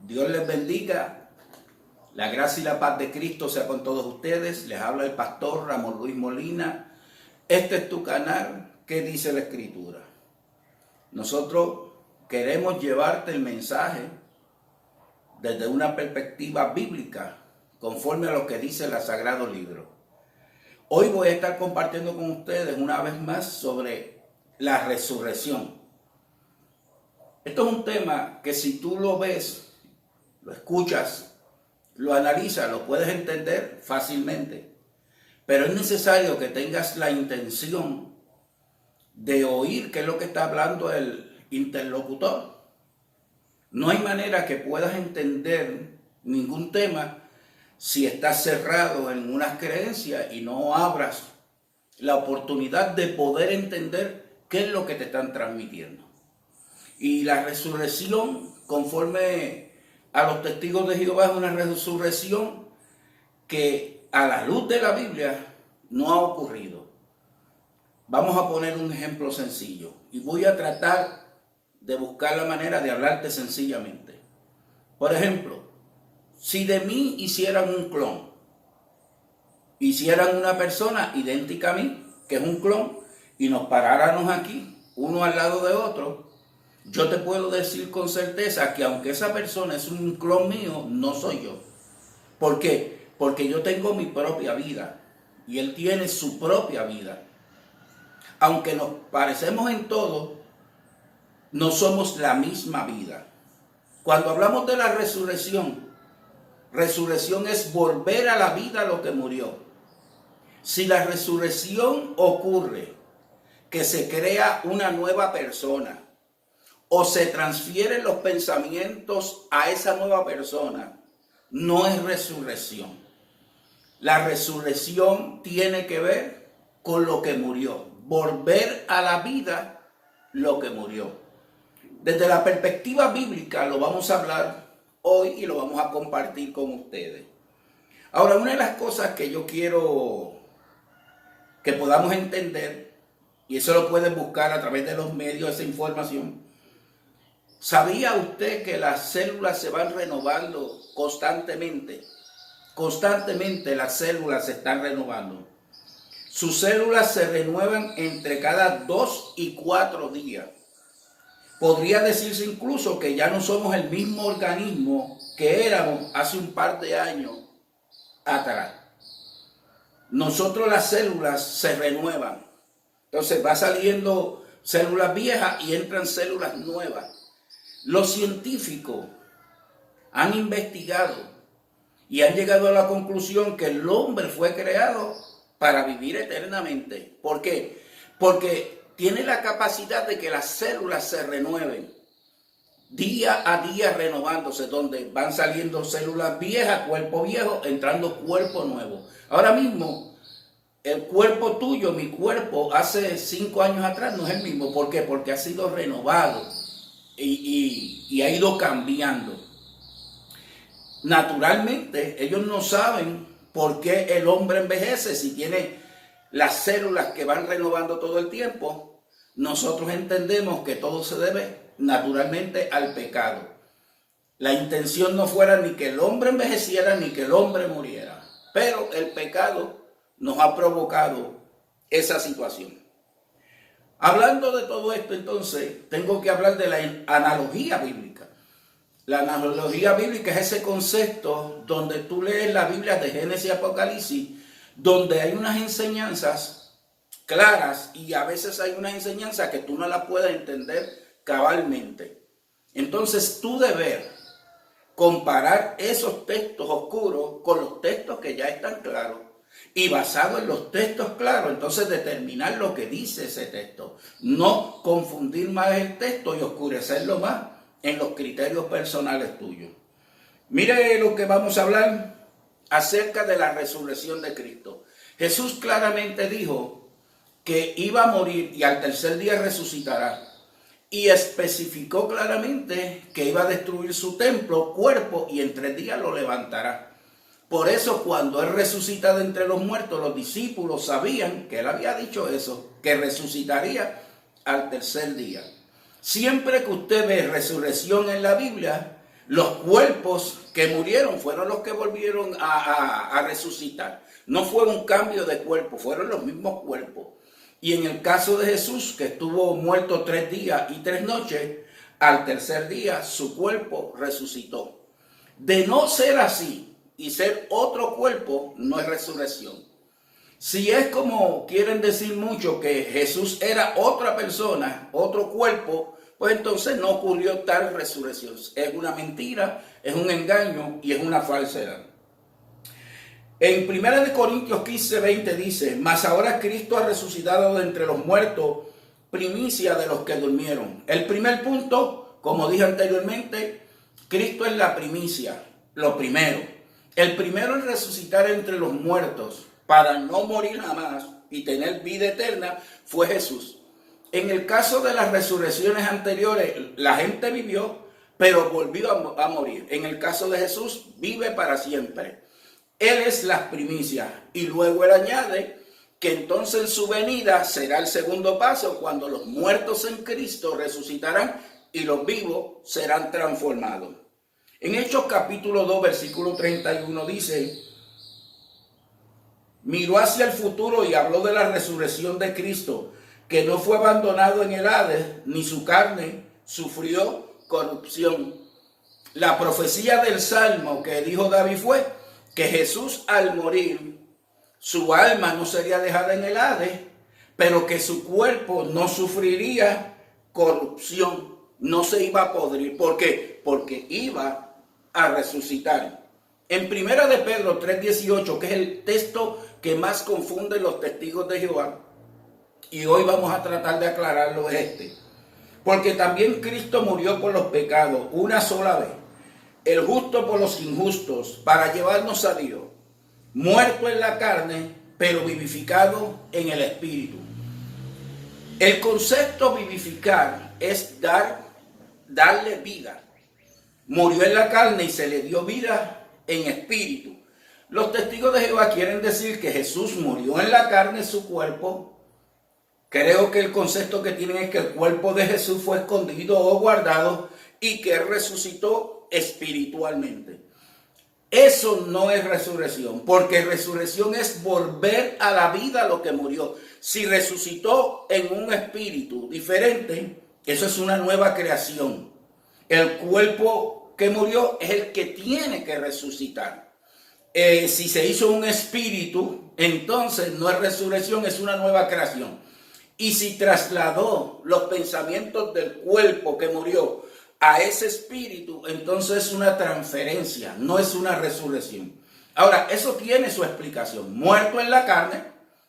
Dios les bendiga. La gracia y la paz de Cristo sea con todos ustedes. Les habla el pastor Ramón Luis Molina. Este es tu canal. ¿Qué dice la Escritura? Nosotros queremos llevarte el mensaje desde una perspectiva bíblica, conforme a lo que dice el Sagrado Libro. Hoy voy a estar compartiendo con ustedes una vez más sobre la resurrección. Esto es un tema que si tú lo ves, lo escuchas, lo analizas, lo puedes entender fácilmente. Pero es necesario que tengas la intención de oír qué es lo que está hablando el interlocutor. No hay manera que puedas entender ningún tema si estás cerrado en unas creencias y no abras la oportunidad de poder entender qué es lo que te están transmitiendo. Y la resurrección, conforme a los testigos de Jehová, es una resurrección que a la luz de la Biblia no ha ocurrido. Vamos a poner un ejemplo sencillo y voy a tratar de buscar la manera de hablarte sencillamente. Por ejemplo, si de mí hicieran un clon, hicieran una persona idéntica a mí, que es un clon, y nos paráramos aquí, uno al lado de otro, yo te puedo decir con certeza que aunque esa persona es un clon mío, no soy yo. ¿Por qué? Porque yo tengo mi propia vida y él tiene su propia vida. Aunque nos parecemos en todo, no somos la misma vida. Cuando hablamos de la resurrección, resurrección es volver a la vida lo que murió. Si la resurrección ocurre, que se crea una nueva persona, o se transfieren los pensamientos a esa nueva persona, no es resurrección. La resurrección tiene que ver con lo que murió, volver a la vida lo que murió. Desde la perspectiva bíblica lo vamos a hablar hoy y lo vamos a compartir con ustedes. Ahora, una de las cosas que yo quiero que podamos entender, y eso lo pueden buscar a través de los medios, esa información. ¿Sabía usted que las células se van renovando constantemente? Constantemente las células se están renovando. Sus células se renuevan entre cada 2 y 4 días. Podría decirse incluso que ya no somos el mismo organismo que éramos hace un par de años atrás. Nosotros las células se renuevan. Entonces va saliendo células viejas y entran células nuevas. Los científicos han investigado y han llegado a la conclusión que el hombre fue creado para vivir eternamente. ¿Por qué? Porque tiene la capacidad de que las células se renueven, día a día renovándose, donde van saliendo células viejas, cuerpo viejo, entrando cuerpo nuevo. Ahora mismo, el cuerpo tuyo, mi cuerpo, hace 5 años atrás no es el mismo. ¿Por qué? Porque ha sido renovado y ha ido cambiando. Naturalmente, ellos no saben por qué el hombre envejece si tiene las células que van renovando todo el tiempo. Nosotros entendemos que todo se debe naturalmente al pecado. La intención no fuera ni que el hombre envejeciera ni que el hombre muriera, pero el pecado nos ha provocado esa situación. Hablando de todo esto, entonces, tengo que hablar de la analogía bíblica. La analogía bíblica es ese concepto donde tú lees la Biblia de Génesis y Apocalipsis, donde hay unas enseñanzas claras y a veces hay unas enseñanzas que tú no las puedes entender cabalmente. Entonces, tú debes comparar esos textos oscuros con los textos que ya están claros. Y basado en los textos claros, entonces determinar lo que dice ese texto. No confundir más el texto y oscurecerlo más en los criterios personales tuyos. Mire lo que vamos a hablar acerca de la resurrección de Cristo. Jesús claramente dijo que iba a morir y al tercer día resucitará. Y especificó claramente que iba a destruir su templo, cuerpo, y en 3 días lo levantará. Por eso cuando él resucita de entre los muertos, los discípulos sabían que él había dicho eso, que resucitaría al tercer día. Siempre que usted ve resurrección en la Biblia, Los cuerpos que murieron fueron los que volvieron a resucitar. No fue un cambio de cuerpo, fueron los mismos cuerpos. Y en el caso de Jesús, que estuvo muerto 3 días y 3 noches, al tercer día su cuerpo resucitó. De no ser así y ser otro cuerpo, no es resurrección. Si es como quieren decir mucho que Jesús era otra persona, otro cuerpo, pues entonces no ocurrió tal resurrección. Es una mentira, es un engaño y es una falsedad. En 1 Corintios 15:20 dice: mas ahora Cristo ha resucitado de entre los muertos, primicia de los que durmieron. El primer punto, como dije anteriormente, Cristo es la primicia, lo primero. El primero en resucitar entre los muertos para no morir jamás y tener vida eterna fue Jesús. En el caso de las resurrecciones anteriores, la gente vivió, pero volvió a morir. En el caso de Jesús, vive para siempre. Él es la primicia. Y luego él añade que entonces en su venida será el segundo paso, cuando los muertos en Cristo resucitarán y los vivos serán transformados. En Hechos capítulo 2, versículo 31 dice: miró hacia el futuro y habló de la resurrección de Cristo, que no fue abandonado en el Hades, ni su carne sufrió corrupción. La profecía del Salmo que dijo David fue que Jesús al morir, su alma no sería dejada en el Hades, pero que su cuerpo no sufriría corrupción, no se iba a podrir. ¿Por qué? Porque iba a resucitar. En 1 de Pedro 3:18, que es el texto que más confunde los testigos de Jehová, y hoy vamos a tratar de aclararlo, es porque también Cristo murió por los pecados una sola vez, el justo por los injustos, para llevarnos a Dios, muerto en la carne, pero vivificado en el Espíritu. El concepto vivificar es darle vida. Murió en la carne y se le dio vida en espíritu. Los testigos de Jehová quieren decir que Jesús murió en la carne, su cuerpo. Creo que el concepto que tienen es que el cuerpo de Jesús fue escondido o guardado y que resucitó espiritualmente. Eso no es resurrección, porque resurrección es volver a la vida lo que murió. Si resucitó en un espíritu diferente, eso es una nueva creación. El cuerpo que murió es el que tiene que resucitar. Si se hizo un espíritu, entonces no es resurrección, es una nueva creación. Y si trasladó los pensamientos del cuerpo que murió a ese espíritu, entonces es una transferencia, no es una resurrección. Ahora, eso tiene su explicación. Muerto en la carne,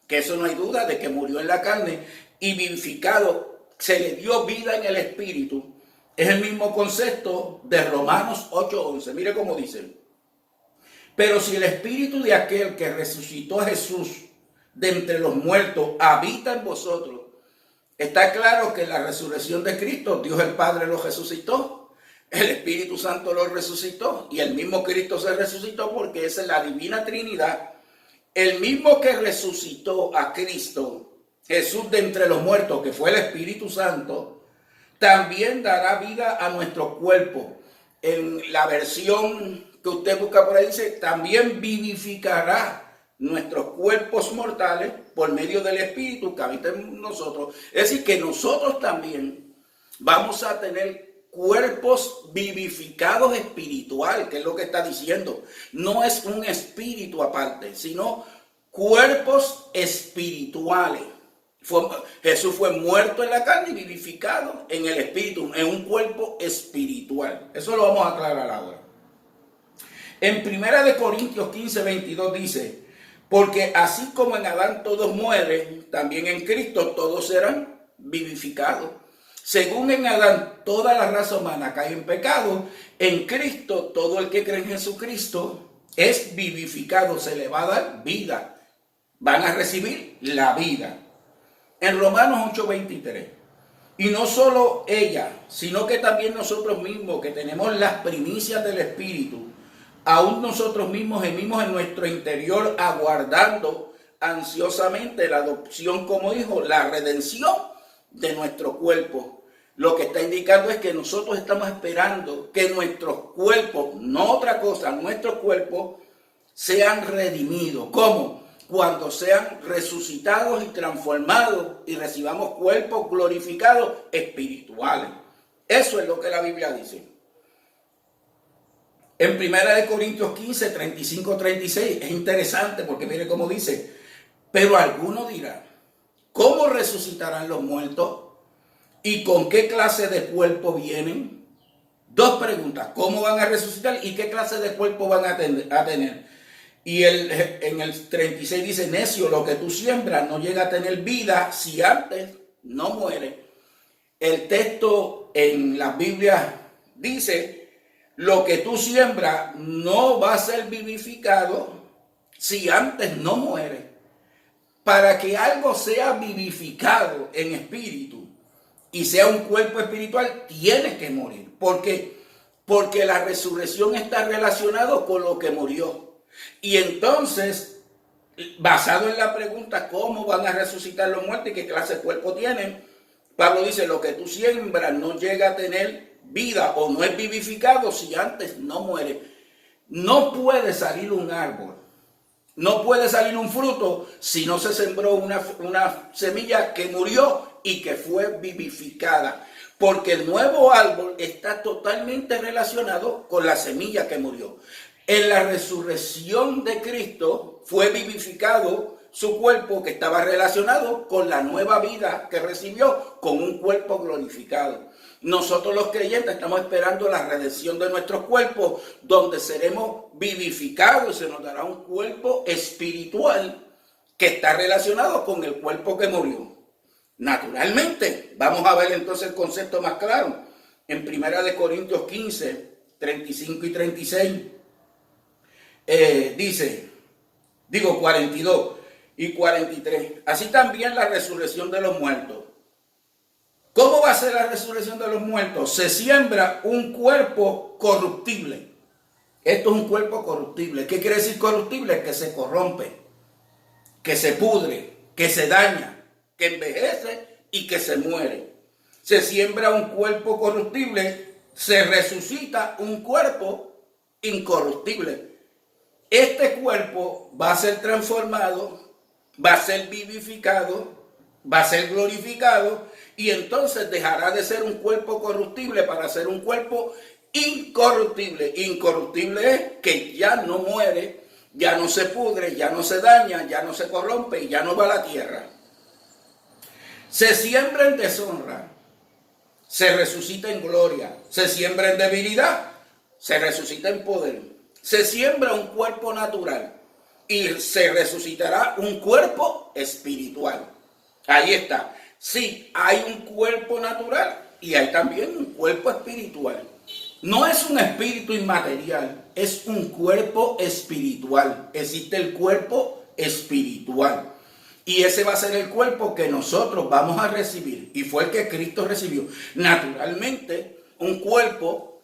que eso no hay duda de que murió en la carne, y vivificado, se le dio vida en el espíritu. Es el mismo concepto de Romanos 8:11. Mire cómo dice: pero si el espíritu de aquel que resucitó a Jesús de entre los muertos habita en vosotros, está claro que la resurrección de Cristo, Dios el Padre lo resucitó, el Espíritu Santo lo resucitó y el mismo Cristo se resucitó, porque esa es la divina Trinidad. El mismo que resucitó a Cristo, Jesús de entre los muertos, que fue el Espíritu Santo, también dará vida a nuestro cuerpo. En la versión que usted busca por ahí dice: también vivificará nuestros cuerpos mortales por medio del Espíritu que habita en nosotros. Es decir, que nosotros también vamos a tener cuerpos vivificados espiritual, que es lo que está diciendo. No es un espíritu aparte, sino cuerpos espirituales. Jesús fue muerto en la carne y vivificado en el espíritu, en un cuerpo espiritual. Eso lo vamos a aclarar ahora. En 1 Corintios 15:22 dice: porque así como en Adán todos mueren, también en Cristo todos serán vivificados. Según en Adán toda la raza humana cae en pecado, en Cristo todo el que cree en Jesucristo es vivificado, se le va a dar vida. Van a recibir la vida. En Romanos 8:23. Y no solo ella, sino que también nosotros mismos, que tenemos las primicias del Espíritu, aún nosotros mismos gemimos en nuestro interior, aguardando ansiosamente la adopción como hijos, la redención de nuestro cuerpo. lo que está indicando es que nosotros estamos esperando que nuestros cuerpos, no otra cosa, nuestros cuerpos sean redimidos. ¿Cómo? Cuando sean resucitados y transformados y recibamos cuerpos glorificados espirituales. Eso es lo que la Biblia dice. En 1 Corintios 15, 35, 36 es interesante porque mire cómo dice: pero alguno dirá, ¿cómo resucitarán los muertos? ¿Y con qué clase de cuerpo vienen? Dos preguntas: ¿cómo van a resucitar y qué clase de cuerpo van a tener? Y en el 36 dice: necio, lo que tú siembras no llega a tener vida si antes no muere. El texto en la Biblia dice: lo que tú siembras no va a ser vivificado si antes no muere. Para que algo sea vivificado en espíritu y sea un cuerpo espiritual, tiene que morir. ¿Por qué? Porque la resurrección está relacionada con lo que murió. Y entonces, basado en la pregunta, ¿cómo van a resucitar los muertos y qué clase de cuerpo tienen? Pablo dice: lo que tú siembras no llega a tener vida o no es vivificado si antes no muere. No puede salir un árbol, no puede salir un fruto si no se sembró una semilla que murió y que fue vivificada. Porque el nuevo árbol está totalmente relacionado con la semilla que murió. En la resurrección de Cristo fue vivificado su cuerpo, que estaba relacionado con la nueva vida que recibió, con un cuerpo glorificado. Nosotros los creyentes estamos esperando la redención de nuestros cuerpos, donde seremos vivificados y se nos dará un cuerpo espiritual que está relacionado con el cuerpo que murió. Naturalmente, vamos a ver entonces el concepto más claro. En 1 Corintios 15, 35 y 36, dice, 42 y 43, así también la resurrección de los muertos. ¿Cómo va a ser la resurrección de los muertos? Se siembra un cuerpo corruptible. Esto es un cuerpo corruptible. ¿Qué quiere decir corruptible? Que se corrompe, que se pudre, que se daña, que envejece y que se muere. Se siembra un cuerpo corruptible, se resucita un cuerpo incorruptible. Este cuerpo va a ser transformado, va a ser vivificado, va a ser glorificado, y entonces dejará de ser un cuerpo corruptible para ser un cuerpo incorruptible. Incorruptible es que ya no muere, ya no se pudre, ya no se daña, ya no se corrompe y ya no va a la tierra. Se siembra en deshonra, se resucita en gloria. Se siembra en debilidad, se resucita en poder. Se siembra un cuerpo natural y se resucitará un cuerpo espiritual. Ahí está. Sí, hay un cuerpo natural y hay también un cuerpo espiritual. No es un espíritu inmaterial, es un cuerpo espiritual. Existe el cuerpo espiritual. Y ese va a ser el cuerpo que nosotros vamos a recibir. Y fue el que Cristo recibió. Naturalmente, un cuerpo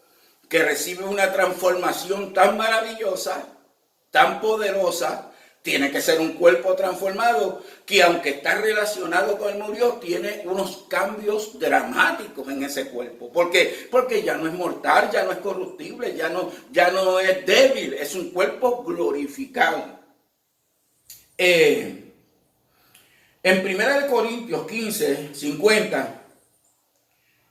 que recibe una transformación tan maravillosa, tan poderosa, tiene que ser un cuerpo transformado que, aunque está relacionado con el murió, tiene unos cambios dramáticos en ese cuerpo. ¿Por qué? Porque ya no es mortal, ya no es corruptible, ya no es débil, es un cuerpo glorificado. En 1 Corintios 15, 50,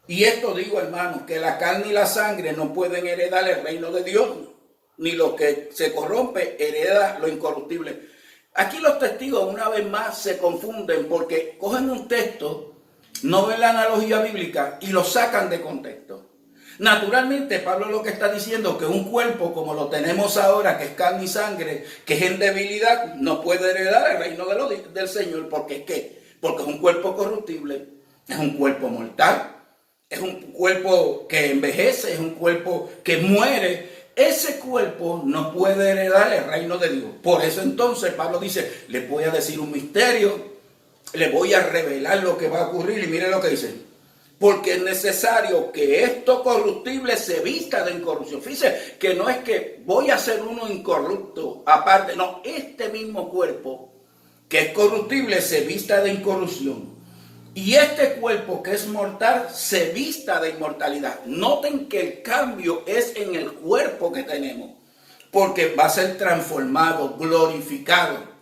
y esto digo, hermanos, que la carne y la sangre no pueden heredar el reino de Dios, ni lo que se corrompe hereda lo incorruptible. Aquí los testigos una vez más se confunden porque cogen un texto, no ven la analogía bíblica y lo sacan de contexto. Naturalmente, Pablo lo que está diciendo es que un cuerpo como lo tenemos ahora, que es carne y sangre, que es en debilidad, no puede heredar el reino del Señor. ¿Por qué? Porque es un cuerpo corruptible, es un cuerpo mortal, es un cuerpo que envejece, es un cuerpo que muere. Ese cuerpo no puede heredar el reino de Dios. Por eso entonces Pablo dice, les voy a decir un misterio, les voy a revelar lo que va a ocurrir. Y miren lo que dice: porque es necesario que esto corruptible se vista de incorrupción. Fíjense que no es que voy a hacer uno incorrupto aparte, no, este mismo cuerpo que es corruptible se vista de incorrupción. y este cuerpo que es mortal se vista de inmortalidad. Noten que el cambio es en el cuerpo que tenemos, porque va a ser transformado, glorificado.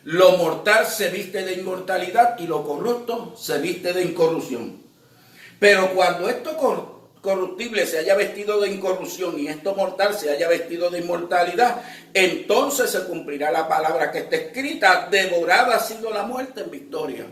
Lo mortal se viste de inmortalidad y lo corrupto se viste de incorrupción. Pero cuando esto corruptible se haya vestido de incorrupción y esto mortal se haya vestido de inmortalidad, entonces se cumplirá la palabra que está escrita: devorada ha sido la muerte en victoria.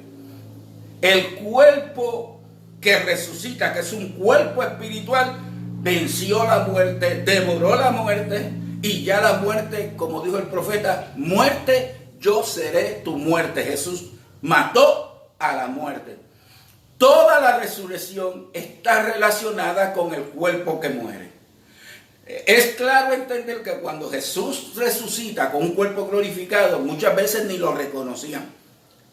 El cuerpo que resucita, que es un cuerpo espiritual, venció la muerte, devoró la muerte, y ya la muerte, como dijo el profeta: muerte, yo seré tu muerte. Jesús mató a la muerte. Toda la resurrección está relacionada con el cuerpo que muere. Es claro entender que cuando Jesús resucita con un cuerpo glorificado, muchas veces ni lo reconocían.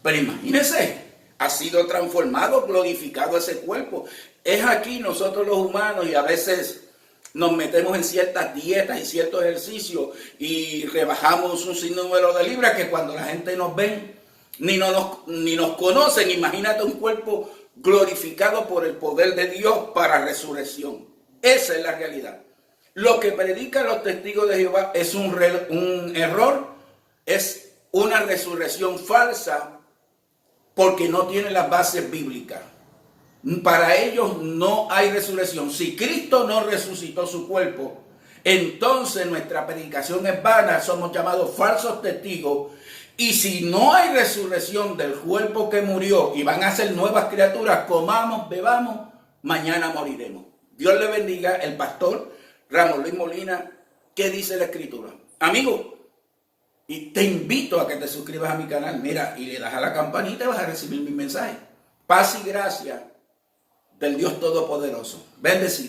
Pero imagínense, ha sido transformado, glorificado ese cuerpo. Es aquí nosotros los humanos, y a veces nos metemos en ciertas dietas y ciertos ejercicios y rebajamos un sinnúmero de libras, que cuando la gente nos ve ni nos conocen. Imagínate un cuerpo glorificado por el poder de Dios para resurrección. Esa es la realidad. Lo que predican los testigos de Jehová es un error, es una resurrección falsa, porque no tiene las bases bíblicas. Para ellos no hay resurrección. Si Cristo no resucitó su cuerpo, entonces nuestra predicación es vana, somos llamados falsos testigos. Y si no hay resurrección del cuerpo que murió y van a ser nuevas criaturas, comamos, bebamos, mañana moriremos. Dios le bendiga. El pastor Ramón Luis Molina. ¿Qué dice la Escritura? Amigo, y te invito a que te suscribas a mi canal, mira, y le das a la campanita y vas a recibir mis mensajes. Paz y gracia del Dios Todopoderoso. Bendecido.